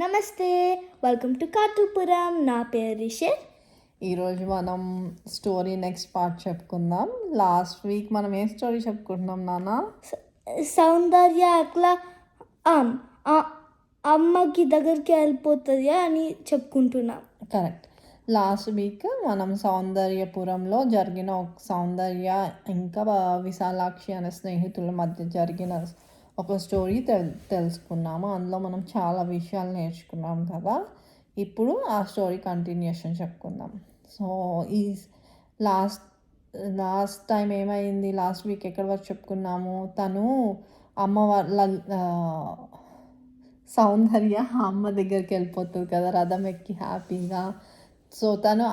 నమస్తే, welcome to కార్తూపురం. నా పేరు రిషర్. ఈరోజు మనం స్టోరీ నెక్స్ట్ పార్ట్ చెప్పుకుందాం. లాస్ట్ వీక్ మనం ఏ స్టోరీ చెప్పుకుంటున్నాం నాన్న? సౌందర్య అట్లా అమ్మకి దగ్గరికి వెళ్ళిపోతుంది అని చెప్పుకుంటున్నాం. కరెక్ట్. లాస్ట్ వీక్ మనం సౌందర్యపురంలో జరిగిన సౌందర్య ఇంకా విశాలాక్షి అనే స్నేహితుల మధ్య జరిగిన ఒక స్టోరీ తెలుసుకున్నాము. అందులో మనం చాలా విషయాలు నేర్చుకున్నాం కదా. ఇప్పుడు ఆ స్టోరీ కంటిన్యూషన్ చెప్పుకుందాం. సో ఈ లాస్ట్ టైం ఏమైంది, లాస్ట్ వీక్ ఎక్కడి వరకు చెప్పుకున్నాము? తను సౌందర్య అమ్మ దగ్గరికి వెళ్ళిపోతుంది కదా రథం ఎక్కి హ్యాపీగా. సో తను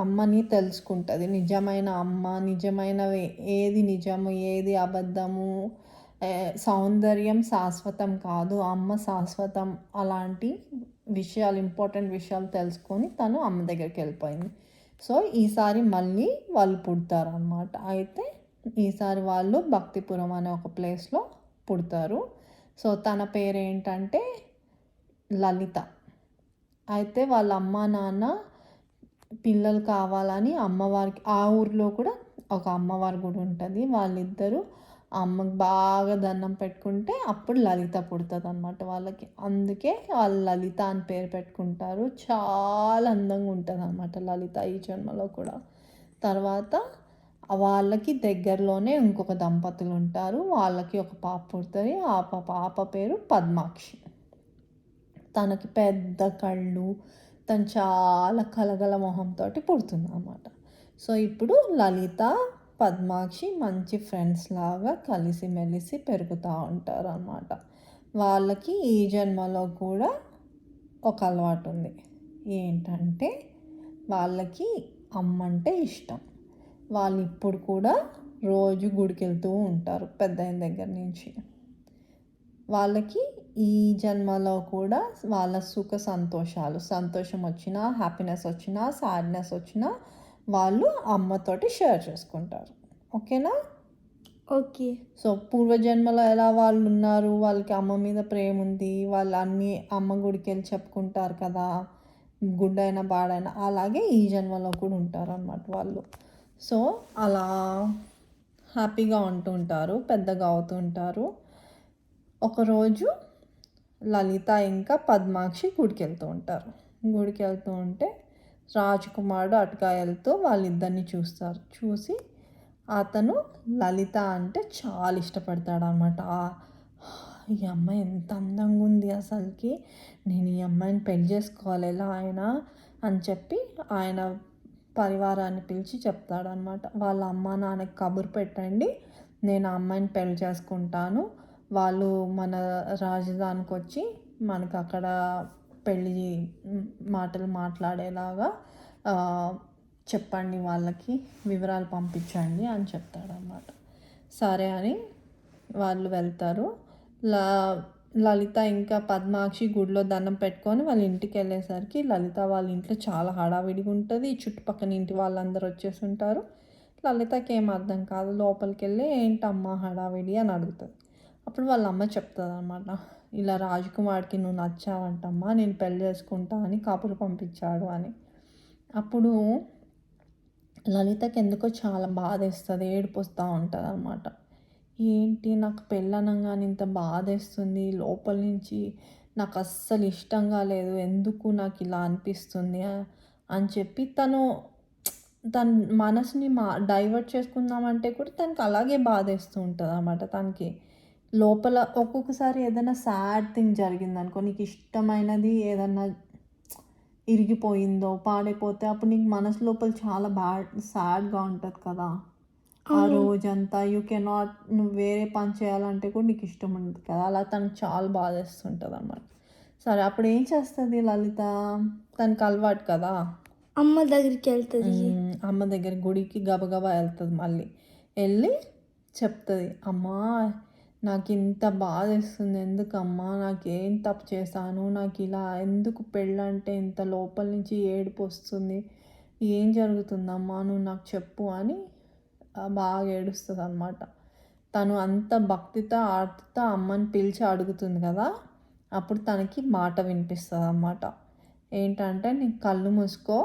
అమ్మని తెలుసుకుంటుంది. నిజమైన అమ్మ, నిజమైనవి ఏది నిజము ఏది అబద్ధము, సౌందర్యం శాశ్వతం కాదు, అమ్మ శాశ్వతం, అలాంటి విషయాలు, ఇంపార్టెంట్ విషయాలు తెలుసుకొని తను అమ్మ దగ్గరికి వెళ్ళిపోయింది. సో ఈసారి మళ్ళీ వాళ్ళు పుడతారు అన్నమాట. అయితే ఈసారి వాళ్ళు భక్తిపురం అనే ఒక ప్లేస్లో పుడతారు. సో తన పేరు ఏంటంటే లలిత. అయితే వాళ్ళ అమ్మ నాన్న పిల్లలు కావాలని అమ్మవారికి, ఆ ఊరిలో కూడా ఒక అమ్మవారి గుడి ఉంటుంది, వాళ్ళిద్దరూ అమ్మకి బాగా దండం పెట్టుకుంటే అప్పుడు లలిత పుడుతుంది అన్నమాట వాళ్ళకి. అందుకే వాళ్ళు లలిత అని పేరు పెట్టుకుంటారు. చాలా అందంగా ఉంటుంది అన్నమాట లలిత ఈ జన్మలో కూడా. తర్వాత వాళ్ళకి దగ్గరలోనే ఇంకొక దంపతులు ఉంటారు, వాళ్ళకి ఒక పాప పుడుతుంది. ఆ పాప పేరు పద్మాక్షి. తనకి పెద్ద కళ్ళు, తను చాలా కలగల మొహంతో పుడుతుంది అన్నమాట. సో ఇప్పుడు లలిత పద్మాక్షి మంచి ఫ్రెండ్స్ లాగా కలిసిమెలిసి పెరుగుతూ ఉంటారు అన్నమాట. వాళ్ళకి ఈ జన్మలో కూడా ఒక అలవాటు ఉంది. ఏంటంటే వాళ్ళకి అమ్మ అంటే ఇష్టం. వాళ్ళు ఇప్పుడు కూడా రోజు గుడికి వెళ్తూ ఉంటారు పెద్ద అయిన దగ్గర నుంచి. వాళ్ళకి ఈ జన్మలో కూడా వాళ్ళ సుఖ సంతోషాలు, సంతోషం వచ్చినా, హ్యాపీనెస్ వచ్చినా, సాడ్నెస్ వచ్చినా వాళ్ళు అమ్మతోటి షేర్ చేసుకుంటారు. ఓకేనా? ఓకే. సో పూర్వజన్మలో ఎలా వాళ్ళు ఉన్నారు, వాళ్ళకి అమ్మ మీద ప్రేమ ఉంది, వాళ్ళు అన్నీ అమ్మ గుడికి వెళ్ళి చెప్పుకుంటారు కదా, గుడ్డైనా బాడైనా, అలాగే ఈ జన్మలో కూడా ఉంటారు అన్నమాట వాళ్ళు. సో అలా హ్యాపీగా ఉంటూ ఉంటారు, పెద్దగా అవుతూ ఉంటారు. ఒకరోజు లలిత ఇంకా పద్మాక్షి గుడికి వెళ్తూ ఉంటారు. గుడికి వెళ్తూ ఉంటే రాజకుమారుడు అటుగా వెళ్తూ వాళ్ళిద్దరిని చూస్తారు. చూసి అతను లలిత అంటే చాలా ఇష్టపడతాడు అన్నమాట. ఈ అమ్మాయి ఎంత అందంగా ఉంది అసలుకి, నేను ఈ అమ్మాయిని పెళ్లి చేసుకోవాలి ఎలా అయినా అని చెప్పి ఆయన పరివారాన్ని పిలిచి చెప్తాడనమాట. వాళ్ళ అమ్మ నాన్నకి కబురు పెట్టండి, నేను ఆ అమ్మాయిని పెళ్లి చేసుకుంటాను, వాళ్ళు మన రాజధానికి వచ్చి మనకు అక్కడ పెళ్ళి మాటలు మాట్లాడేలాగా చెప్పండి, వాళ్ళకి వివరాలు పంపించండి అని చెప్తాడన్నమాట. సరే అని వాళ్ళు వెళ్తారు. లలిత ఇంకా పద్మాక్షి గుడిలో దండం పెట్టుకొని వాళ్ళ ఇంటికి వెళ్ళేసరికి లలిత వాళ్ళ ఇంట్లో చాలా హడావిడిగా ఉంటుంది. చుట్టుపక్కల ఇంటి వాళ్ళందరూ వచ్చేసి ఉంటారు. లలితకి ఏం అర్థం కాదు. లోపలికి వెళ్ళి ఏంటమ్మా హడావిడి అని అడుగుతుంది. అప్పుడు వాళ్ళ అమ్మ చెప్తుంది అనమాట, ఇలా రాజకుమార్కి నువ్వు నచ్చావంటమ్మా, నేను పెళ్లి చేసుకుంటా అని కబురు పంపించాడు అని. అప్పుడు లలితకి ఎందుకో చాలా బాధేస్తుంది, ఏడుపు వస్తూ ఉంటుంది అనమాట. ఏంటి నాకు పెళ్ళనంగానే ఇంత బాధేస్తుంది, లోపల నుంచి నాకు అస్సలు ఇష్టంగా లేదు, ఎందుకు నాకు ఇలా అనిపిస్తుంది అని చెప్పి తన మనసుని డైవర్ట్ చేసుకుందామంటే కూడా తనకి అలాగే బాధేస్తూ ఉంటుంది అన్నమాట. తనకి లోపల ఒక్కొక్కసారి ఏదైనా సాడ్ థింగ్ జరిగిందనుకో, నీకు ఇష్టమైనది ఏదన్నా ఇరిగిపోయిందో పాడైపోతే అప్పుడు నీకు మనసు లోపల చాలా సాడ్గా ఉంటుంది కదా. ఆ రోజంతా యూ కెనాట్, నువ్వు వేరే పని చేయాలంటే కూడా నీకు ఇష్టం ఉండదు కదా. అలా తనకు చాలా బాధేస్తుంటుంది అన్నమాట. సరే అప్పుడు ఏం చేస్తుంది లలిత, తనకు అలవాటు కదా అమ్మ దగ్గరికి వెళ్తుంది. అమ్మ దగ్గర గుడికి గబగబా వెళ్తుంది. మళ్ళీ వెళ్ళి చెప్తుంది, అమ్మా నాకు ఇంత బాధ వేస్తుంది, ఎందుకమ్మా, నాకేం తప్పు చేశాను, నాకు ఇలా ఎందుకు పెళ్ళంటే ఇంత లోపల నుంచి ఏడుపు వస్తుంది, ఏం జరుగుతుందమ్మా నువ్వు నాకు చెప్పు అని బాగా ఏడుస్తుంది అన్నమాట. తను అంత భక్తితో ఆర్తితో అమ్మని పిలిచి అడుగుతుంది కదా. అప్పుడు తనకి మాట వినిపిస్తుంది అన్నమాట. ఏంటంటే నీకు కళ్ళు మూసుకో,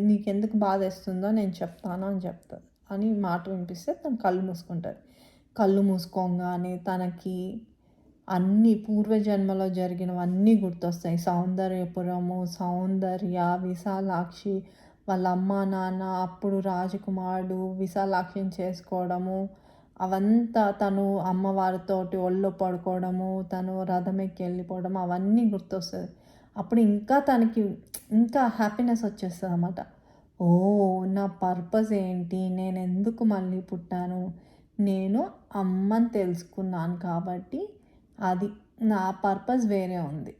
నీకెందుకు బాధ వేస్తుందో నేను చెప్తాను అని చెప్తుంది అని మాట వినిపిస్తే తను కళ్ళు మూసుకుంటుంది. కళ్ళు మూసుకోగానే తనకి అన్ని పూర్వజన్మలో జరిగినవన్నీ గుర్తొస్తాయి. సౌందర్యపురము, సౌందర్య, విశాలాక్షి, వాళ్ళ అమ్మ నాన్న, అప్పుడు రాజకుమారుడు విశాలాక్షిని చేసుకోవడము, అవంతా తను అమ్మవారితోటి ఒళ్ళో పడుకోవడము, తను రథం ఎక్కి వెళ్ళిపోవడం, అవన్నీ గుర్తొస్తుంది. అప్పుడు ఇంకా తనకి ఇంకా హ్యాపీనెస్ వచ్చేస్తుంది అన్నమాట. ఓ, నా పర్పస్ ఏంటి, నేను ఎందుకు మళ్ళీ పుట్టాను, నేను అమ్మని తెలుసుకున్నాను కాబట్టి అది నా పర్పస్ వేరే ఉంది.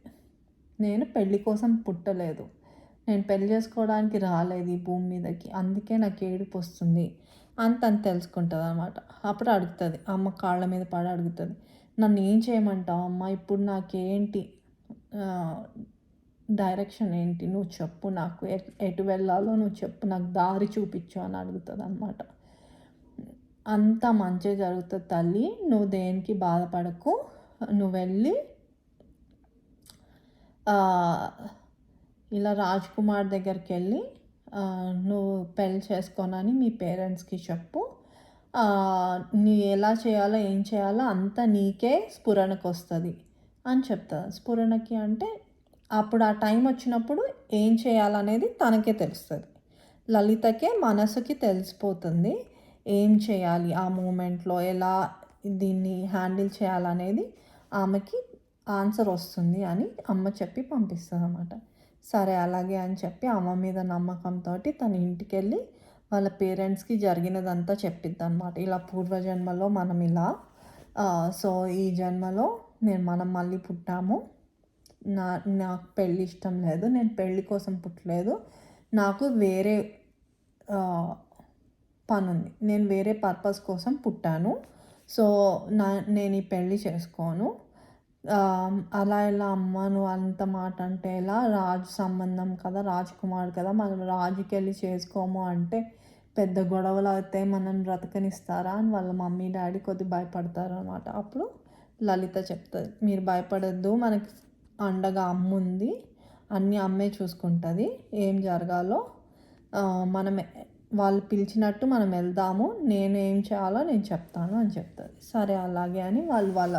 నేను పెళ్ళి కోసం పుట్టలేదు, నేను పెళ్ళి చేసుకోవడానికి రాలేదు ఈ భూమి మీదకి, అందుకే నాకు ఏడుపు వస్తుంది అని తను తెలుసుకుంటుంది అన్నమాట. అప్పుడు అడుగుతుంది, అమ్మ కాళ్ళ మీద పడి అడుగుతుంది, నన్ను ఏం చేయమంటావు అమ్మ, ఇప్పుడు నాకేంటి డైరెక్షన్ ఏంటి, నువ్వు చెప్పు, నాకు ఎటు వెళ్ళాలో నువ్వు చెప్పు, నాకు దారి చూపించు అని అడుగుతుంది అన్నమాట. అంతా మంచి జరుగుతుంది తల్లి, నువ్వు దేనికి బాధపడకు, నువ్వు వెళ్ళి ఇలా రాజ్కుమార్ దగ్గరికి వెళ్ళి నువ్వు పెళ్ళి చేసుకోనని మీ పేరెంట్స్కి చెప్పు, నీ ఎలా చేయాలో ఏం చేయాలో అంతా నీకే స్ఫురణకు వస్తుంది అని చెప్తుంది. స్ఫురణకి అంటే అప్పుడు ఆ టైం వచ్చినప్పుడు ఏం చేయాలనేది తనకే తెలుస్తుంది. లలితకే మనసుకి తెలిసిపోతుంది ఏం చేయాలి, ఆ మూమెంట్లో ఎలా దీన్ని హ్యాండిల్ చేయాలనేది ఆమెకి ఆన్సర్ వస్తుంది అని అమ్మ చెప్పి పంపిస్తుంది అన్నమాట. సరే అలాగే అని చెప్పి అమ్మ మీద నమ్మకంతో తన ఇంటికి వెళ్ళి వాళ్ళ పేరెంట్స్కి జరిగినదంతా చెప్పిద్ది అనమాట. ఇలా పూర్వజన్మలో మనం ఇలా సో ఈ జన్మలో మనం మళ్ళీ పుట్టాము, నాకు పెళ్ళి ఇష్టం లేదు, నేను పెళ్ళి కోసం పుట్టలేదు, నాకు వేరే పని ఉంది, నేను వేరే పర్పస్ కోసం పుట్టాను, సో నేను ఈ పెళ్ళి చేసుకోను. అలా ఎలా అమ్మ నువ్వు అంత మాట అంటే ఎలా, రాజు సంబంధం కదా, రాజకుమార్ కదా, మనం రాజుకి వెళ్ళి చేసుకోము అంటే పెద్ద గొడవలు అయితే మనం బ్రతకనిస్తారా అని వాళ్ళ మమ్మీ డాడీ కొద్దిగా భయపడతారు అన్నమాట. అప్పుడు లలిత చెప్తుంది, మీరు భయపడద్దు, మనకి అండగా అమ్మ ఉంది, అన్నీ అమ్మే చూసుకుంటుంది, ఏం జరగాలో మనం వాళ్ళు పిలిచినట్టు మనం వెళ్దాము, నేను ఏం చేయాలో నేను చెప్తాను అని చెప్తుంది. సరే అలాగే అని వాళ్ళ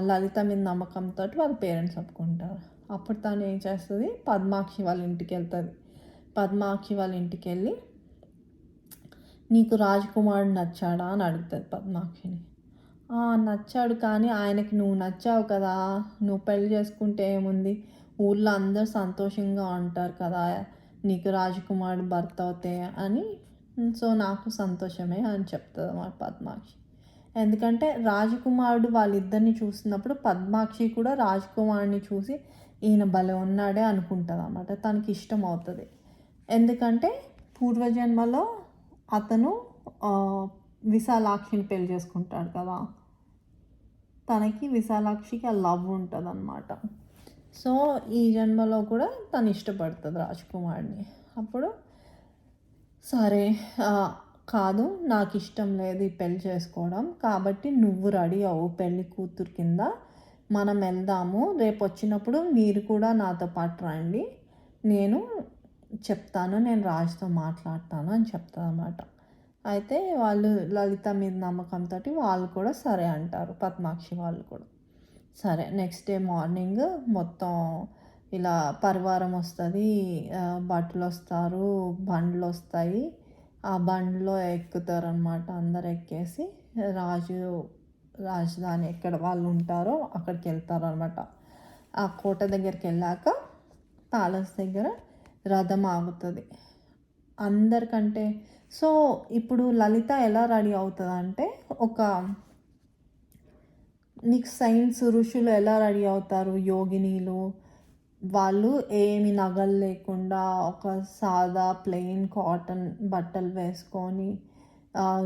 లలిత మీద నమ్మకంతో వాళ్ళ పేరెంట్స్ ఒప్పుకుంటారు. అప్పుడు తను ఏం చేస్తుంది, పద్మాక్షి వాళ్ళ ఇంటికి వెళ్తుంది. పద్మాక్షి వాళ్ళ ఇంటికి వెళ్ళి నీకు రాజకుమారుడు నచ్చాడా అని అడుగుతుంది పద్మాక్షిని. నచ్చాడు, కానీ ఆయనకి నువ్వు నచ్చావు కదా, నువ్వు పెళ్లి చేసుకుంటే ఏముంది, ఊళ్ళో అందరూ సంతోషంగా ఉంటారు కదా నీకు రాజకుమారుడు భర్త అవుతే అని, సో నాకు సంతోషమే అని చెప్తుంది అన్నమాట పద్మాక్షి. ఎందుకంటే రాజకుమారుడు వాళ్ళిద్దరిని చూసినప్పుడు పద్మాక్షి కూడా రాజకుమారుడిని చూసి ఈయన భలే ఉన్నాడే అనుకుంటుంది అన్నమాట, తనకి ఇష్టం అవుతుంది. ఎందుకంటే పూర్వజన్మలో అతను విశాలాక్షిని పెళ్లి చేసుకుంటాడు కదా, తనకి విశాలాక్షికి ఆ లవ్ ఉంటుంది అన్నమాట. సో ఈ జన్మలో కూడా తను ఇష్టపడుతుంది రాజకుమారుడిని. అప్పుడు సరే కాదు, నాకు ఇష్టం లేదు ఈ పెళ్ళి చేసుకోవడం, కాబట్టి నువ్వు రెడీ అవ్వు పెళ్ళి కూతురు కింద, మనం వెళ్దాము, రేపు వచ్చినప్పుడు మీరు కూడా నాతో పాటు రండి, నేను చెప్తాను, నేను రాజుతో మాట్లాడతాను అని చెప్తాను అన్నమాట. అయితే వాళ్ళు లలిత మీద నమ్మకంతో వాళ్ళు కూడా సరే అంటారు, పద్మాక్షి వాళ్ళు కూడా. సరే నెక్స్ట్ డే మార్నింగ్ మొత్తం ఇలా పరివారం వస్తుంది, భటులు వస్తారు, బండ్లు వస్తాయి, ఆ బండ్లో ఎక్కుతారు అన్నమాట. అందరు ఎక్కేసి రాజధాని ఎక్కడ వాళ్ళు ఉంటారో అక్కడికి వెళ్తారు అనమాట. ఆ కోట దగ్గరికి వెళ్ళాక ప్యాలెస్ దగ్గర రథం ఆగుతుంది అందరికంటే. సో ఇప్పుడు లలిత ఎలా రెడీ అవుతుంది అంటే, ఒక నీకు సైన్స్ ఋషులు ఎలా రెడీ అవుతారు, యోగినీలు, వాళ్ళు ఏమి నగలు లేకుండా ఒక సాదా ప్లెయిన్ కాటన్ బట్టలు వేసుకొని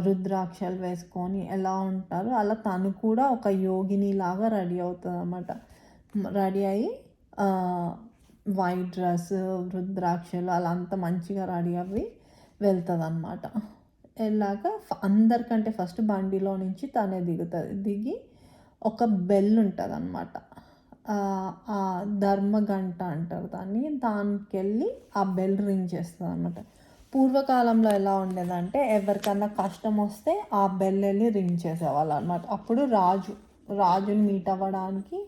రుద్రాక్షలు వేసుకొని ఎలా ఉంటారో అలా తను కూడా ఒక యోగిని లాగా రెడీ అవుతుంది అన్నమాట. రెడీ అయ్యి వైట్ డ్రెస్, రుద్రాక్షలు అలా అంతా మంచిగా రెడీ అవ్వి వెళ్తుంది అన్నమాట. వెళ్ళాక అందరికంటే ఫస్ట్ బండిలో నుంచి తనే దిగుతుంది. దిగి ఒక బెల్ ఉంటుంది అనమాట. ఆ ధర్మగంట అంటారు దాన్ని. దానికెళ్ళి ఆ బెల్ రింగ్ చేస్తుంది అనమాట. పూర్వకాలంలో ఎలా ఉండేదంటే ఎవరికన్నా కష్టం వస్తే ఆ బెల్ వెళ్ళి రింగ్ చేసేవాళ్ళు అనమాట. అప్పుడు రాజుని మీట్ అవ్వడానికి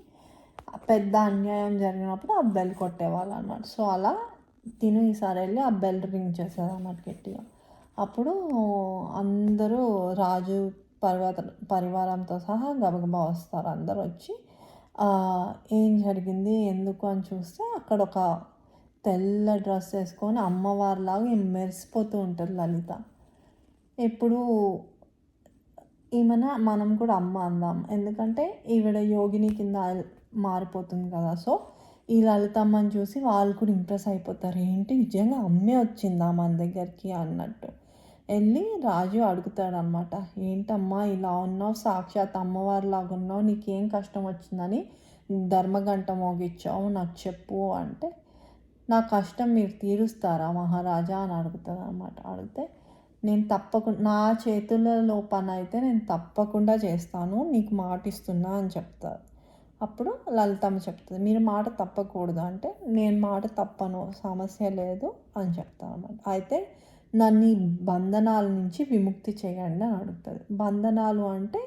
పెద్ద అన్యాయం జరిగినప్పుడు ఆ బెల్ కొట్టేవాళ్ళు అనమాట. సో అలా తిను ఈసారి వెళ్ళి ఆ బెల్ రింగ్ చేసేది అన్నమాట గట్టిగా. అప్పుడు అందరూ రాజు పరివారంతో సహా గబగబా వస్తారు. అందరూ వచ్చి ఏం జరిగింది ఎందుకు అని చూస్తే అక్కడ ఒక తెల్ల డ్రెస్ వేసుకొని అమ్మవారిలాగా మెరిసిపోతూ ఉంటుంది లలిత. ఇప్పుడు ఈమెన మనం కూడా అమ్మ అందాం, ఎందుకంటే ఈవిడ యోగిని కింద మారిపోతుంది కదా. సో ఈ లలితమ్మని చూసి వాళ్ళు కూడా ఇంప్రెస్ అయిపోతారు, ఏంటి నిజంగా అమ్మే వచ్చిందా మన దగ్గరికి అన్నట్టు. వెళ్ళి రాజు అడుగుతాడనమాట, ఏంటమ్మా ఇలా ఉన్నావు, సాక్షాత్ అమ్మవారిలాగా ఉన్నావు, నీకేం కష్టం వచ్చిందని ధర్మగంట మోగిచ్చావు, నాకు చెప్పు అంటే, నా కష్టం మీరు తీరుస్తారా మహారాజా అని అడుగుతుంది అనమాట. అడిగితే నేను తప్పకుండా నా చేతులలో పని అయితే నేను తప్పకుండా చేస్తాను, నీకు మాట ఇస్తున్నా అని చెప్తారు. అప్పుడు లలితమ్మ చెప్తుంది, మీరు మాట తప్పకూడదు అంటే, నేను మాట తప్పను, సమస్య లేదు అని చెప్తాను అన్నమాట. అయితే నన్ను ఈ బంధనాల నుంచి విముక్తి చేయండి అని అడుగుతుంది. బంధనాలు అంటే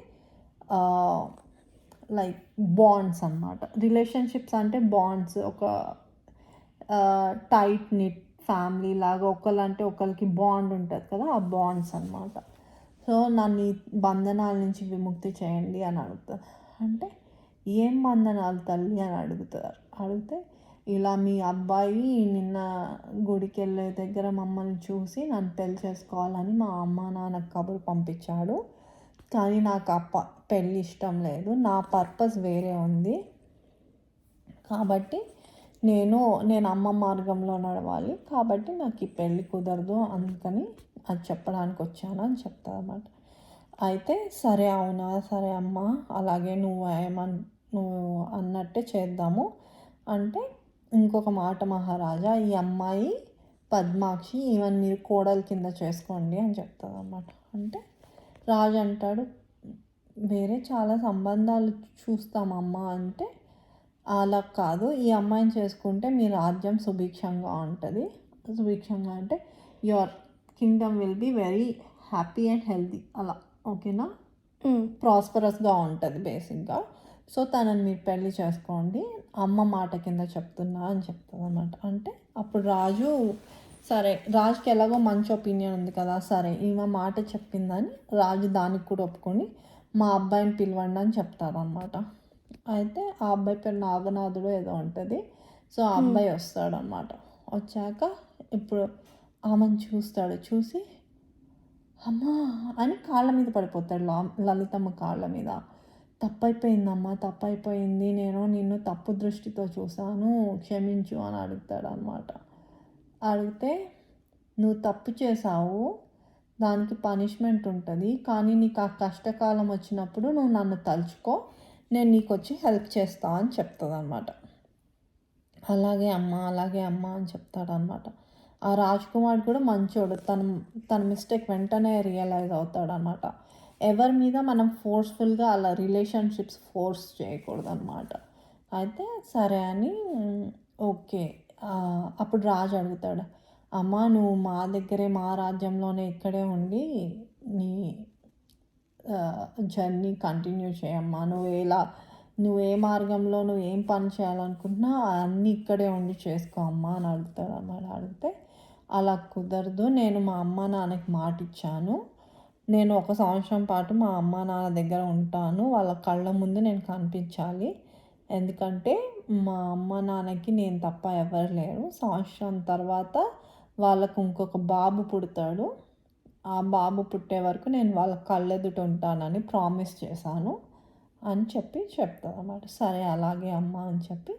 లైక్ బాండ్స్ అన్నమాట. రిలేషన్షిప్స్ అంటే బాండ్స్, ఒక టైట్ నిట్ ఫ్యామిలీ లాగా ఒకళ్ళంటే ఒకరికి బాండ్ ఉంటుంది కదా, ఆ బాండ్స్ అన్నమాట. సో నన్ను ఈ బంధనాల నుంచి విముక్తి చేయండి అని అడుగుతారు. అంటే ఏం బంధనాలు తల్లి అని అడుగుతారు. అడిగితే ఇలా మీ అబ్బాయి నిన్న గుడికి వెళ్ళే దగ్గర మమ్మల్ని చూసి నన్ను పెళ్లి చేసుకోవాలని మా అమ్మ నాన్నకు కబురు పంపించాడు, కానీ నాకు పెళ్ళి ఇష్టం లేదు, నా పర్పస్ వేరే ఉంది, కాబట్టి నేను అమ్మ మార్గంలో నడవాలి, కాబట్టి నాకు ఈ పెళ్ళి కుదరదు, అందుకని అది చెప్పడానికి వచ్చాను అని చెప్తాను అన్నమాట. అయితే సరే అవునా, సరే అమ్మ, అలాగే నువ్వు అన్నట్టే చేద్దాము అంటే, ఇంకొక మాట మహారాజా, ఈ అమ్మాయి పద్మాక్షి, ఈవెన్ మీరు కోడలు కింద చేసుకోండి అని చెప్తారు అన్నమాట. అంటే రాజు అంటాడు, వేరే చాలా సంబంధాలు చూస్తామమ్మా అంటే, అలా కాదు, ఈ అమ్మాయిని చేసుకుంటే మీ రాజ్యం సుభిక్షంగా ఉంటుంది. సుభిక్షంగా అంటే your kingdom will be very happy and healthy, అలా ఓకేనా, ప్రాస్పరస్గా ఉంటుంది బేసిక్గా. సో తనని మీరు పెళ్ళి చేసుకోండి, అమ్మ మాట కింద చెప్తున్నా అని చెప్తుంది అన్నమాట. అంటే అప్పుడు రాజు సరే, రాజుకి ఎలాగో మంచి ఒపీనియన్ ఉంది కదా, సరే ఈమె మాట చెప్పిందని రాజు దానికి కూడా ఒప్పుకొని మా అబ్బాయిని పిలవండి అని చెప్తారనమాట. అయితే ఆ అబ్బాయి పేరు నాగనాథుడు ఏదో ఉంటుంది. సో ఆ అబ్బాయి వస్తాడనమాట. వచ్చాక ఇప్పుడు ఆమెను చూస్తాడు, చూసి అమ్మా అని కాళ్ళ మీద పడిపోతాడు, లలితమ్మ కాళ్ళ మీద. తప్పైపోయిందమ్మా, తప్పైపోయింది, నేను నిన్ను తప్పు దృష్టితో చూశాను, క్షమించు అని అడుగుతాడు అనమాట. అడిగితే నువ్వు తప్పు చేసావు, దానికి పనిష్మెంట్ ఉంటుంది, కానీ నీకు ఆ కష్టకాలం వచ్చినప్పుడు నువ్వు నన్ను తలుచుకో, నేను నీకు వచ్చి హెల్ప్ చేస్తా అని చెప్తుంది అనమాట. అలాగే అమ్మ అని చెప్తాడనమాట. ఆ రాజ్కుమార్ కూడా మంచోడు, తన మిస్టేక్ వెంటనే రియలైజ్ అవుతాడనమాట. ఎవరి మీద మనం ఫోర్స్ఫుల్గా అలా రిలేషన్షిప్స్ ఫోర్స్ చేయకూడదు అనమాట. అయితే సరే అని ఓకే. అప్పుడు రాజు అడుగుతాడు, అమ్మ నువ్వు మా దగ్గరే, మా రాజ్యంలోనే ఇక్కడే ఉండి నీ జర్నీ కంటిన్యూ చేయమ్మా, నువ్వు ఏ మార్గంలో నువ్వు ఏం పని చేయాలనుకుంటున్నా అన్నీ ఇక్కడే ఉండి చేసుకో అమ్మా అని అడుగుతాడు అన్నమాట. అడిగితే అలా కుదరదు, నేను మా అమ్మ నాన్నకి మాట ఇచ్చాను, నేను 1 సంవత్సరం పాటు మా అమ్మ నాన్న దగ్గర ఉంటాను, వాళ్ళ కళ్ళ ముందు నేను కనిపించాలి, ఎందుకంటే మా అమ్మ నాన్నకి నేను తప్ప ఎవరు లేరు, సంవత్సరం తర్వాత వాళ్ళకు ఇంకొక బాబు పుడతాడు, ఆ బాబు పుట్టే వరకు నేను వాళ్ళ కళ్ళెదుట ఉంటానని ప్రామిస్ చేశాను అని చెప్తారు అన్నమాట. సరే అలాగే అమ్మ అని చెప్పి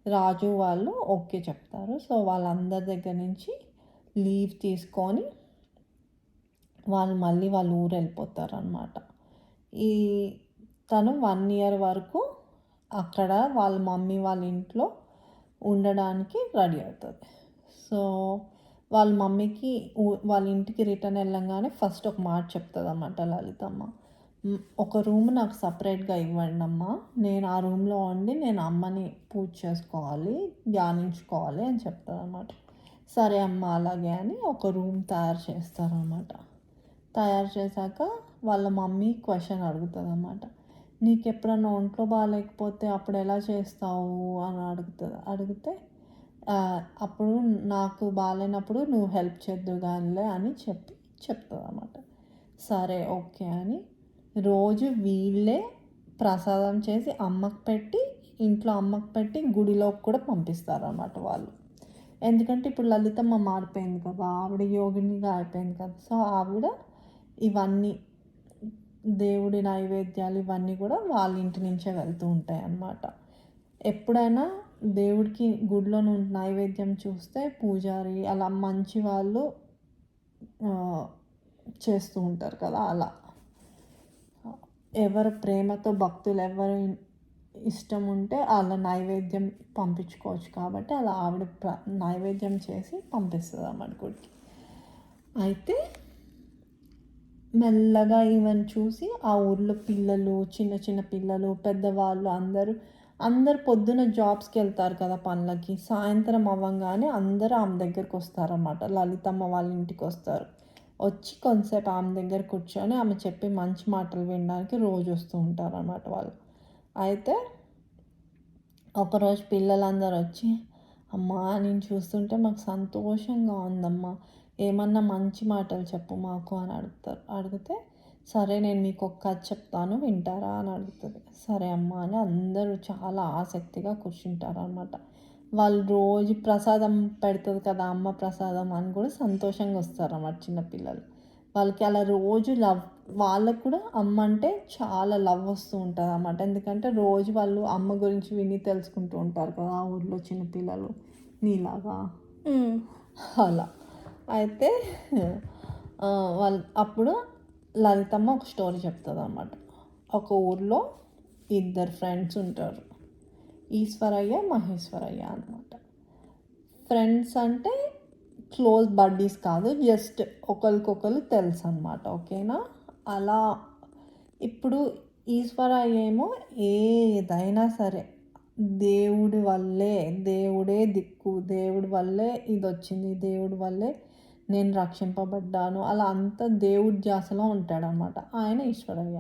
రాజు వాళ్ళు ఓకే చెప్తారు. సో వాళ్ళందరి దగ్గర నుంచి లీవ్ తీసుకొని వాళ్ళు వాళ్ళ ఊరు వెళ్ళిపోతారు అన్నమాట. తను 1 year వరకు అక్కడ వాళ్ళ మమ్మీ వాళ్ళ ఇంట్లో ఉండడానికి రెడీ అవుతుంది. సో వాళ్ళ మమ్మీకి వాళ్ళ ఇంటికి రిటర్న్ వెళ్ళంగానే ఫస్ట్ ఒక మాట చెప్తుంది అన్నమాట లలితమ్మ, ఒక రూమ్ నాకు సపరేట్గా ఇవ్వండి అమ్మ, నేను ఆ రూమ్లో ఉండి నేను అమ్మని పూజ చేసుకోవాలి, ధ్యానించుకోవాలి అని చెప్తారనమాట. సరే అమ్మ అలాగే అని ఒక రూమ్ తయారు చేస్తారనమాట. తయారు చేశాక వాళ్ళ మమ్మీ క్వశ్చన్ అడుగుతుంది అన్నమాట. నీకు ఎప్పుడన్నా ఒంట్లో బాగాలేకపోతే అప్పుడు ఎలా చేస్తావు అని అడిగితే అప్పుడు నాకు బాగాలేనప్పుడు నువ్వు హెల్ప్ చేద్దువు కానిలే అని చెప్తుంది అన్నమాట. సరే ఓకే అని రోజు వీళ్ళే ప్రసాదం చేసి అమ్మకు పెట్టి, ఇంట్లో అమ్మకు పెట్టి గుడిలోకి కూడా పంపిస్తారన్నమాట వాళ్ళు. ఎందుకంటే ఇప్పుడు లలితమ్మ మారిపోయింది కదా, ఆవిడ యోగినిగా అయిపోయింది కదా. సో ఆవిడ ఇవన్నీ దేవుడి నైవేద్యాలు ఇవన్నీ కూడా వాళ్ళ ఇంటి నుంచే వెళ్తూ ఉంటాయి అన్నమాట. ఎప్పుడైనా దేవుడికి గుడిలో నైవేద్యం చూస్తే పూజారి అలా మంచి వాళ్ళు చేస్తూ ఉంటారు కదా, అలా ఎవరు ప్రేమతో భక్తులు ఎవరు ఇష్టం ఉంటే అలా నైవేద్యం పంపించుకోవచ్చు. కాబట్టి అలా ఆవిడ నైవేద్యం చేసి పంపిస్తుంది అన్నమాట గుడికి. అయితే మెల్లగా ఈవెన్ చూసి ఆ ఊర్లో పిల్లలు, చిన్న చిన్న పిల్లలు, పెద్దవాళ్ళు అందరు పొద్దున జాబ్స్కి వెళ్తారు కదా పనులకి. సాయంత్రం అవ్వగానే అందరూ ఆమె దగ్గరికి వస్తారన్నమాట. లలితమ్మ వాళ్ళ ఇంటికి వస్తారు. వచ్చి కొంతసేపు ఆమె దగ్గర కూర్చొని ఆమె చెప్పే మంచి మాటలు వినడానికి రోజు వస్తూ ఉంటారన్నమాట వాళ్ళు. అయితే ఒకరోజు పిల్లలందరూ వచ్చి, అమ్మా నేను చూస్తుంటే మాకు సంతోషంగా ఉందమ్మా, ఏమన్నా మంచి మాటలు చెప్పు మాకు అని అడిగితే సరే నేను మీకు ఒక కథ చెప్తాను వింటారా అని అడుగుతుంది. సరే అమ్మ అని అందరూ చాలా ఆసక్తిగా కూర్చుంటారు అనమాట. వాళ్ళు రోజు ప్రసాదం పెడుతుంది కదా అమ్మ ప్రసాదం అని కూడా సంతోషంగా వస్తారు అన్నమాట చిన్నపిల్లలు. వాళ్ళకి అలా రోజు వాళ్ళకు కూడా అమ్మ అంటే చాలా లవ్ వస్తూ ఉంటుంది అన్నమాట. ఎందుకంటే రోజు వాళ్ళు అమ్మ గురించి విని తెలుసుకుంటూ ఉంటారు కదా ఆ ఊర్లో చిన్నపిల్లలు నీలాగా అలా. అయితే వాళ్ళు అప్పుడు లలితమ్మ ఒక స్టోరీ చెప్తుంది అన్నమాట. ఒక ఊర్లో ఇద్దరు ఫ్రెండ్స్ ఉంటారు, ఈశ్వరయ్య మహేశ్వరయ్య అన్నమాట. ఫ్రెండ్స్ అంటే క్లోజ్ బడ్డీస్ కాదు, జస్ట్ ఒకరికొకరు తెలుసు అన్నమాట. ఓకేనా? అలా ఇప్పుడు ఈశ్వరయ్య ఏమో ఏదైనా సరే దేవుడి వల్లే, దేవుడే దిక్కు, దేవుడి వల్లే ఇది వచ్చింది, దేవుడి వల్లే నేను రక్షింపబడ్డాను, అలా అంతా దేవుడి ధ్యాసలో ఉంటాడనమాట ఆయన ఈశ్వరయ్య.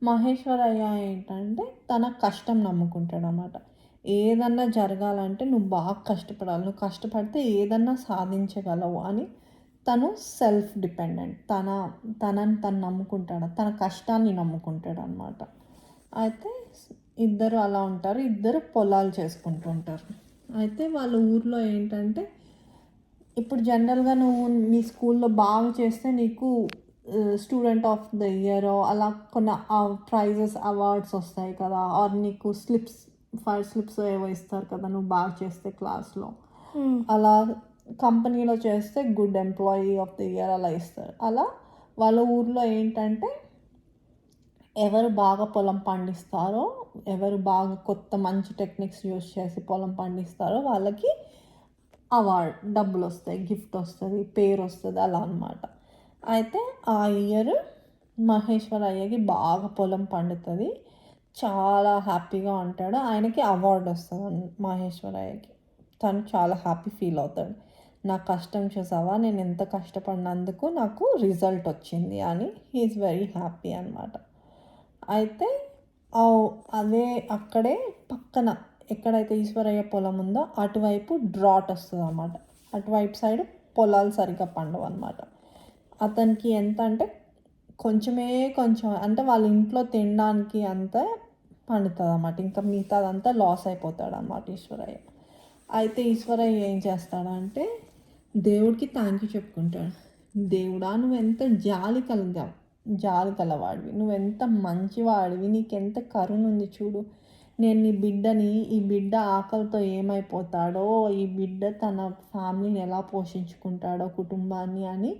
మహేశ్వరయ్య ఏంటంటే తన కష్టం నమ్ముకుంటాడనమాట. ఏదన్నా జరగాలంటే నువ్వు బాగా కష్టపడాలి, నువ్వు కష్టపడితే ఏదన్నా సాధించగలవు అని తను సెల్ఫ్ డిపెండెంట్, తనని తను నమ్ముకుంటాడు, తన కష్టాన్ని నమ్ముకుంటాడు అనమాట. అయితే ఇద్దరు అలా ఉంటారు, ఇద్దరు పొలాలు చేసుకుంటూ ఉంటారు. అయితే వాళ్ళ ఊర్లో ఏంటంటే ఇప్పుడు జనరల్గా నువ్వు నీ స్కూల్లో బాగా చేస్తే నీకు స్టూడెంట్ ఆఫ్ ద ఇయర్ అలా కొన్ని ప్రైజెస్ అవార్డ్స్ వస్తాయి కదా, ఆర్ నీకు ఫైవ్ స్లిప్స్ ఏవో ఇస్తారు కదా నువ్వు బాగా చేస్తే క్లాస్లో. అలా కంపెనీలో చేస్తే good employee of the year అలా ఇస్తారు. అలా వాళ్ళ ఊర్లో ఏంటంటే ఎవరు బాగా పొలం పండిస్తారో, ఎవరు బాగా కొత్త మంచి టెక్నిక్స్ యూజ్ చేసి పొలం పండిస్తారో వాళ్ళకి అవార్డ్, డబ్బులు వస్తాయి, గిఫ్ట్ వస్తుంది, పేరు వస్తుంది, అలా అనమాట. అయితే ఆ ఇయర్ మహేశ్వరయ్యకి బాగా పొలం పండుతుంది, చాలా హ్యాపీగా ఉంటాడు, ఆయనకి అవార్డు వస్తుంది మహేశ్వరయ్యకి. తను చాలా హ్యాపీ ఫీల్ అవుతాడు, నా కష్టం చూసావా, నేను ఎంత కష్టపడినందుకు నాకు రిజల్ట్ వచ్చింది అని హీఈస్ వెరీ హ్యాపీ అనమాట. అయితే అదే అక్కడే పక్కన ఎక్కడైతే ఈశ్వరయ్య పొలం ఉందో అటువైపు డ్రాట్ వస్తుంది అన్నమాట. అటువైపు సైడ్ పొలాలు సరిగ్గా పండవు అనమాట. అతనికి ఎంత అంటే కొంచెం అంటే వాళ్ళ ఇంట్లో తినడానికి అంతా పండుతుంది అన్నమాట, ఇంకా మిగతాదంతా లాస్ అయిపోతాడు అన్నమాట ఈశ్వరయ్య. అయితే ఈశ్వరయ్య ఏం చేస్తాడంటే దేవుడికి థ్యాంక్ యూ చెప్పుకుంటాడు. దేవుడా నువ్వు ఎంత జాలి కలవాడివి, నువ్వెంత మంచివాడివి, నీకెంత కరుణ ఉంది చూడు, నేను ఈ బిడ్డ ఆకలితో ఏమైపోతాడో, ఈ బిడ్డ తన ఫ్యామిలీని ఎలా పోషించుకుంటాడో కుటుంబాన్ని అని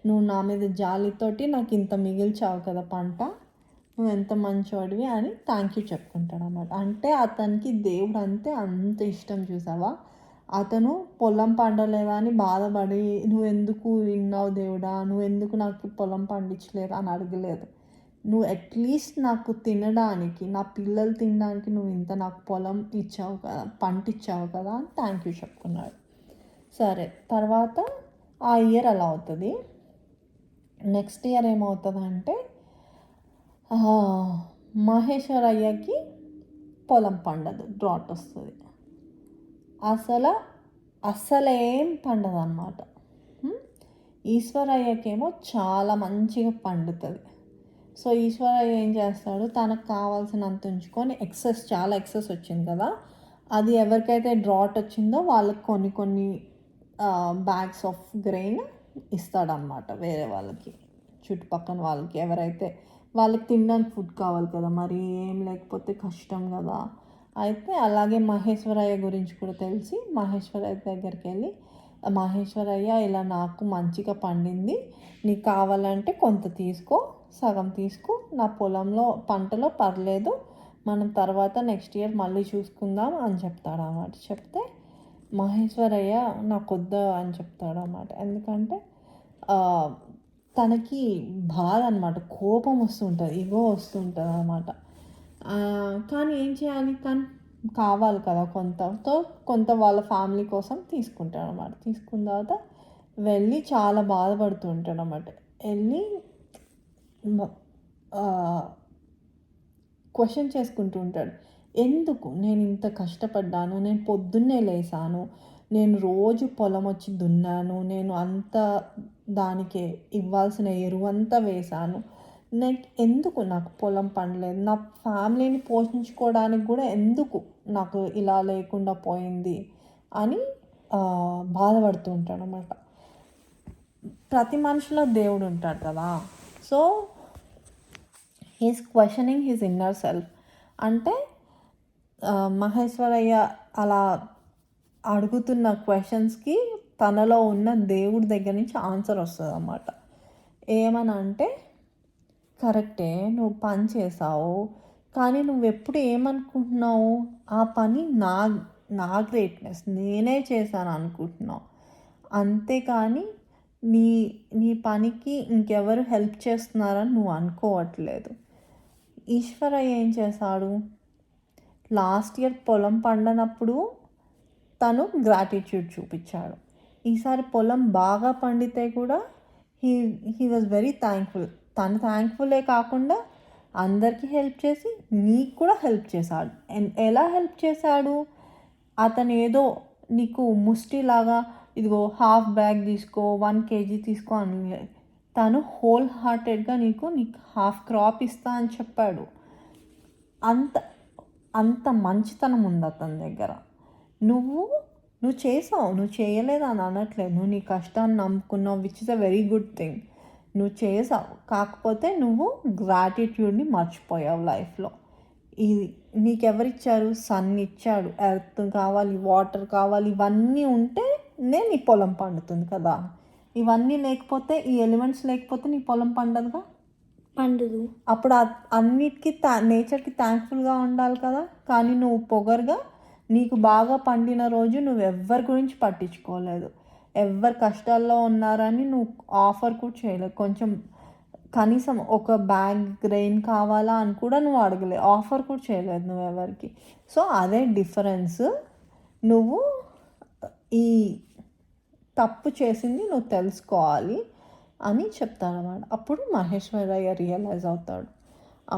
నువ్వు నా మీద జాలితోటి నాకు ఇంత మిగిల్చావు కదా పంట, నువ్వు ఎంత మంచివాడివి అని థ్యాంక్ యూ చెప్పుకుంటాడు అన్నమాట. అంటే అతనికి దేవుడు అంటే అంత ఇష్టం చూసావా. అతను పొలం పండలేదా అని బాధపడి నువ్వెందుకు విన్నావు దేవుడా, నువ్వెందుకు నాకు పొలం పండించలేదు అని అడగలేదు. నువ్వు అట్లీస్ట్ నాకు తినడానికి, నా పిల్లలు తినడానికి నువ్వు ఇంత నాకు పొలం ఇచ్చావు కదా, పంట ఇచ్చావు కదా అని థ్యాంక్ యూ చెప్పుకున్నాడు. సరే, తర్వాత ఆ ఇయర్ అలా అవుతుంది. నెక్స్ట్ ఇయర్ ఏమవుతుందంటే మహేశ్వరయ్యకి పొలం పండదు, డ్రాట్ వస్తుంది. అసలేం పండదు అన్నమాట. ఈశ్వరయ్యకేమో చాలా మంచిగా పండుతుంది. సో ఈశ్వరయ్య ఏం చేస్తాడు, తనకు కావాల్సినంత ఉంచుకొని చాలా ఎక్సెస్ వచ్చింది కదా, అది ఎవరికైతే డ్రాట్ వచ్చిందో వాళ్ళకి కొన్ని బ్యాగ్స్ ఆఫ్ గ్రెయిన్ ఇస్తాడనమాట. వేరే వాళ్ళకి, చుట్టుపక్కల వాళ్ళకి, ఎవరైతే వాళ్ళకి తినడానికి ఫుడ్ కావాలి కదా, మరి ఏం లేకపోతే కష్టం కదా. అయితే అలాగే మహేశ్వరయ్య గురించి కూడా తెలిసి మహేశ్వరయ్య దగ్గరికి వెళ్ళి, మహేశ్వరయ్య ఇలా నాకు మంచిగా పండింది, నీకు కావాలంటే కొంత తీసుకో, సగం తీసుకో, నా పొలంలో పంటలో పర్లేదు, మనం తర్వాత నెక్స్ట్ ఇయర్ మళ్ళీ చూసుకుందాం అని చెప్తాడు అన్నమాట. చెప్తే మహేశ్వరయ్య నాకు వద్దు అని చెప్తాడు అన్నమాట. ఎందుకంటే తనకి బాధ అనమాట, కోపం వస్తుంటుంది, ఇగో వస్తుంటుంది అన్నమాట. కానీ ఏం చేయాలి, తను కావాలి కదా కొంత వాళ్ళ ఫ్యామిలీ కోసం తీసుకుంటాడు అన్నమాట. తీసుకున్న తర్వాత వెళ్ళి చాలా బాధపడుతూ ఉంటాడు అన్నమాట. వెళ్ళి క్వశ్చన్ చేసుకుంటూ ఉంటాడు, ఎందుకు నేను ఇంత కష్టపడ్డాను, నేను పొద్దున్నే లేసాను, నేను రోజు పొలం వచ్చి దున్నాను, నేను అంత దానికి ఇవ్వాల్సిన ఎరువు అంతా వేశాను, ఎందుకు నాకు పొలం పండలేదు, నా ఫ్యామిలీని పోషించుకోవడానికి కూడా ఎందుకు నాకు ఇలా లేకుండా పోయింది అని బాధపడుతూ ఉంటాడు అన్నమాట. ప్రతి మనిషిలో దేవుడు ఉంటాడు కదా. So he's questioning his inner self. అంటే మహేశ్వరయ్య అలా అడుగుతున్న క్వశ్చన్స్కి తనలో ఉన్న దేవుడి దగ్గర నుంచి ఆన్సర్ వస్తుంది అన్నమాట. ఏమని అంటే, కరెక్టే, నువ్వు పని చేసావు, కానీ నువ్వు ఎప్పుడు ఏమనుకుంటున్నావు, ఆ పని నా గ్రేట్నెస్, నేనే చేశాను అనుకుంటున్నావు, అంతేకాని నీ పనికి ఇంకెవరు హెల్ప్ చేస్తున్నారని నువ్వు అనుకోవట్లేదు. ఈశ్వరయ్య ఏం చేశాడు, లాస్ట్ ఇయర్ పొలం పండనప్పుడు తను గ్రాటిట్యూడ్ చూపించాడు. ఈసారి పొలం బాగా పండితే కూడా హీ వాజ్ వెరీ థ్యాంక్ఫుల్. తను థ్యాంక్ఫుల్లే కాకుండా అందరికీ హెల్ప్ చేసి నీకు కూడా హెల్ప్ చేశాడు. ఎలా హెల్ప్ చేశాడు, అతను ఏదో నీకు ముష్టిలాగా ఇదిగో హాఫ్ బ్యాగ్ తీసుకో, 1 kg తీసుకో అని, తను హోల్ హార్టెడ్గా నీకు హాఫ్ క్రాప్ ఇస్తా అని చెప్పాడు. అంత మంచితనం ఉంది అతని దగ్గర. నువ్వు చేసావు, నువ్వు చేయలేదు అని అనట్లేదు, నువ్వు నీ కష్టాన్ని నమ్ముకున్నావు, which is a very good thing. నువ్వు చేసావు, కాకపోతే నువ్వు గ్రాటిట్యూడ్ని మర్చిపోయావు లైఫ్లో. ఇది నీకెవరిచ్చారు, సన్ ఇచ్చాడు, ఎర్త్ కావాలి, వాటర్ కావాలి, ఇవన్నీ ఉంటే నీ పొలం పండుతుంది కదా. ఇవన్నీ లేకపోతే, ఈ ఎలిమెంట్స్ లేకపోతే నీ పొలం పండదుగా, పండదు. అప్పుడు అన్నిటికీ నేచర్కి థ్యాంక్ఫుల్గా ఉండాలి కదా. కానీ నువ్వు పొగరుగా నీకు బాగా పండిన రోజు నువ్వు ఎవ్వరి గురించి పట్టించుకోలేదు, ఎవరు కష్టాల్లో ఉన్నారని నువ్వు ఆఫర్ కూడా చేయలేదు, కొంచెం కనీసం ఒక బ్యాగ్ గ్రెయిన్ కావాలా అని కూడా నువ్వు అడగలేదు, ఆఫర్ కూడా చేయలేదు నువ్వు ఎవరికి. సో అదే డిఫరెన్స్. నువ్వు ఈ తప్పు చేసింది నువ్వు తెలుసుకోవాలి అని చెప్తానమాట. అప్పుడు మహేశ్వరయ్య రియలైజ్ అవుతాడు,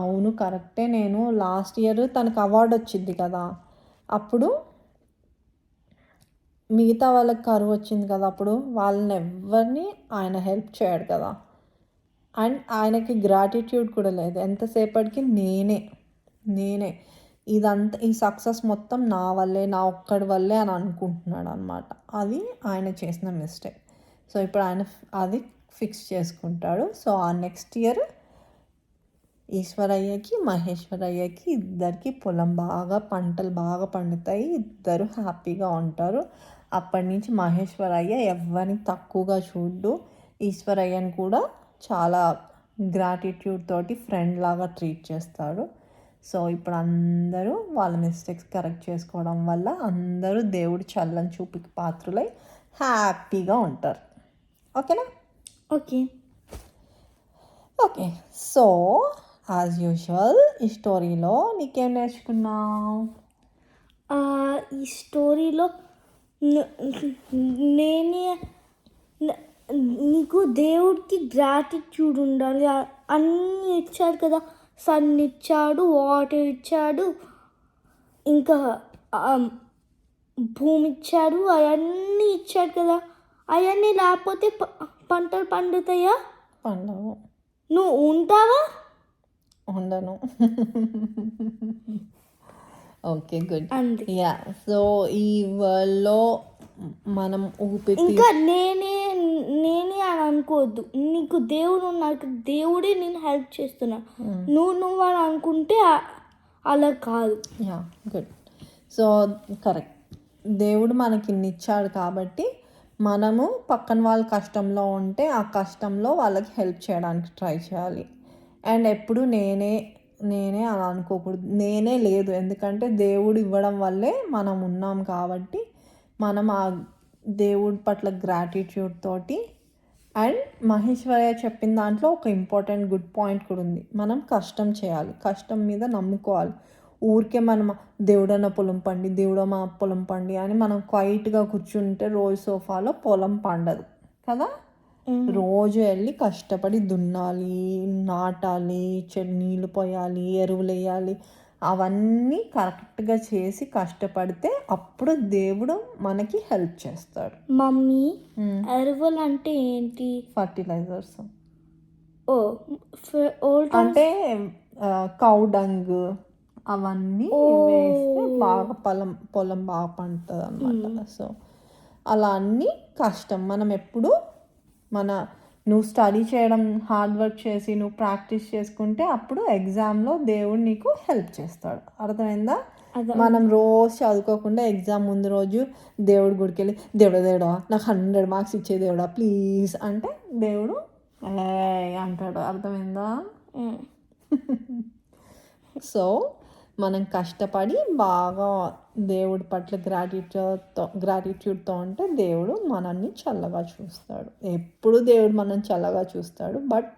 అవును కరెక్టే, నేను లాస్ట్ ఇయర్ తనకు అవార్డు వచ్చింది కదా, అప్పుడు మిగతా వాళ్ళకి కరువు వచ్చింది కదా, అప్పుడు వాళ్ళని ఎవరిని ఆయన హెల్ప్ చేయడు కదా, అండ్ ఆయనకి గ్రాటిట్యూడ్ కూడా లేదు. ఎంతసేపటికి నేనే ఇదంతా, ఈ సక్సెస్ మొత్తం నా వల్లే, నా ఒక్కడి వల్లే అని అనుకుంటున్నాడు అనమాట. అది ఆయన చేసిన మిస్టేక్. సో ఇప్పుడు ఆయన అది ఫిక్స్ చేసుకుంటాడు. సో ఆ నెక్స్ట్ ఇయర్ ఈశ్వరయ్యకి మహేశ్వరయ్యకి ఇద్దరికి పొలం పంటలు బాగా పండుతాయి, ఇద్దరు హ్యాపీగా ఉంటారు. అప్పటి నుంచి మహేశ్వరయ్య ఎవరిని తక్కువగా చూడ్డు, ఈశ్వరయ్యని కూడా చాలా గ్రాటిట్యూడ్ తోటి ఫ్రెండ్ లాగా ట్రీట్ చేస్తాడు. సో ఇప్పుడు అందరూ వాళ్ళ మిస్టేక్స్ కరెక్ట్ చేసుకోవడం వల్ల అందరూ దేవుడి చల్లని చూపుకి పాత్రులై హ్యాపీగా ఉంటారు. ఓకేనా? Okay. Okay, so as usual ఈ స్టోరీలో నీకేం నేర్చుకున్నావు? ఈ స్టోరీలో న- నేనే న- నీకు దేవుడికి గ్రాటిట్యూడ్ ఉండాలి. అన్నీ ఇచ్చాడు కదా, సన్ ఇచ్చాడు, వాటర్ ఇచ్చాడు, ఇంకా ఆ, భూమి ఇచ్చాడు, అవన్నీ ఇచ్చాడు కదా. అవన్నీ లేకపోతే పంటలు పండుతాయా? పండవు. నువ్వు ఉంటావా? ఉండను. Okay, good. అంది. యా, సో ఈ వరల్డ్లో మనం ఊపిరి ఇంకా నేనే అని అనుకోవద్దు. నీకు దేవుడు నాకు దేవుడే నేను హెల్ప్ చేస్తున్నా. నువ్వు అని అనుకుంటే అలా కాదు. Yeah, good. So correct. దేవుడు మనకి ఇన్ని ఇచ్చాడు కాబట్టి మనము పక్కన వాళ్ళ కష్టంలో ఉంటే ఆ కష్టంలో వాళ్ళకి హెల్ప్ చేయడానికి ట్రై చేయాలి. అండ్ ఎప్పుడు నేనే అలా అనుకోకూడదు. నేనే లేదు, ఎందుకంటే దేవుడు ఇవ్వడం వల్లే మనం ఉన్నాం కాబట్టి మనం ఆ దేవుడి పట్ల గ్రాటిట్యూడ్ తోటి. అండ్ మహేశ్వరయ్య చెప్పిన దాంట్లో ఒక ఇంపార్టెంట్ గుడ్ పాయింట్ కూడా ఉంది. మనం కష్టం చేయాలి, కష్టం మీద నమ్ముకోవాలి. ఊరికే మనం దేవుడన్న పొలం పండి, దేవుడమ్మ పొలం పండి అని మనం క్వైట్గా కూర్చుంటే రోజు సోఫాలో పొలం పండదు కదా. రోజు వెళ్ళి కష్టపడి దున్నాలి, నాటాలి, నీళ్ళు పోయాలి, ఎరువులు వేయాలి, అవన్నీ కరెక్ట్గా చేసి కష్టపడితే అప్పుడు దేవుడు మనకి హెల్ప్ చేస్తాడు. మమ్మీ, ఎరువులు అంటే ఏంటి? ఫర్టిలైజర్స్. ఓ ఓల్డ్ అంటే కౌ డంగ్ అవన్నీ వేస్తే బాగా పొలం బాగా పండుతుంది అన్నమాట. సో అలా అన్నీ కష్టం. మనం ఎప్పుడు నువ్వు స్టడీ చేయడం, హార్డ్ వర్క్ చేసి నువ్వు ప్రాక్టీస్ చేసుకుంటే అప్పుడు ఎగ్జామ్లో దేవుడు నీకు హెల్ప్ చేస్తాడు. అర్థమైందా? మనం రోజు చదువుకోకుండా ఎగ్జామ్ ముందు రోజు దేవుడి గుడికి వెళ్ళి దేవుడా నాకు 100 మార్క్స్ ఇచ్చే దేవుడా ప్లీజ్ అంటే దేవుడు అంటాడు. అర్థమైందా? సో మనం కష్టపడి బాగా దేవుడి పట్ల గ్రాటిట్యూడ్తో ఉంటే దేవుడు మనల్ని చల్లగా చూస్తాడు. ఎప్పుడు దేవుడు మనం చల్లగా చూస్తాడు. బట్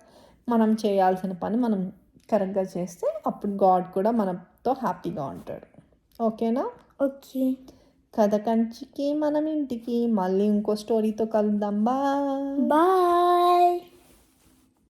మనం చేయాల్సిన పని మనం కరెక్ట్గా చేస్తే అప్పుడు గాడ్ కూడా మనతో హ్యాపీగా ఉంటాడు. ఓకేనా? ఓకే. కథ కంచికి మనం ఇంటికి. మళ్ళీ ఇంకో స్టోరీతో కలుద్దాం. బాయ్. బాయ్.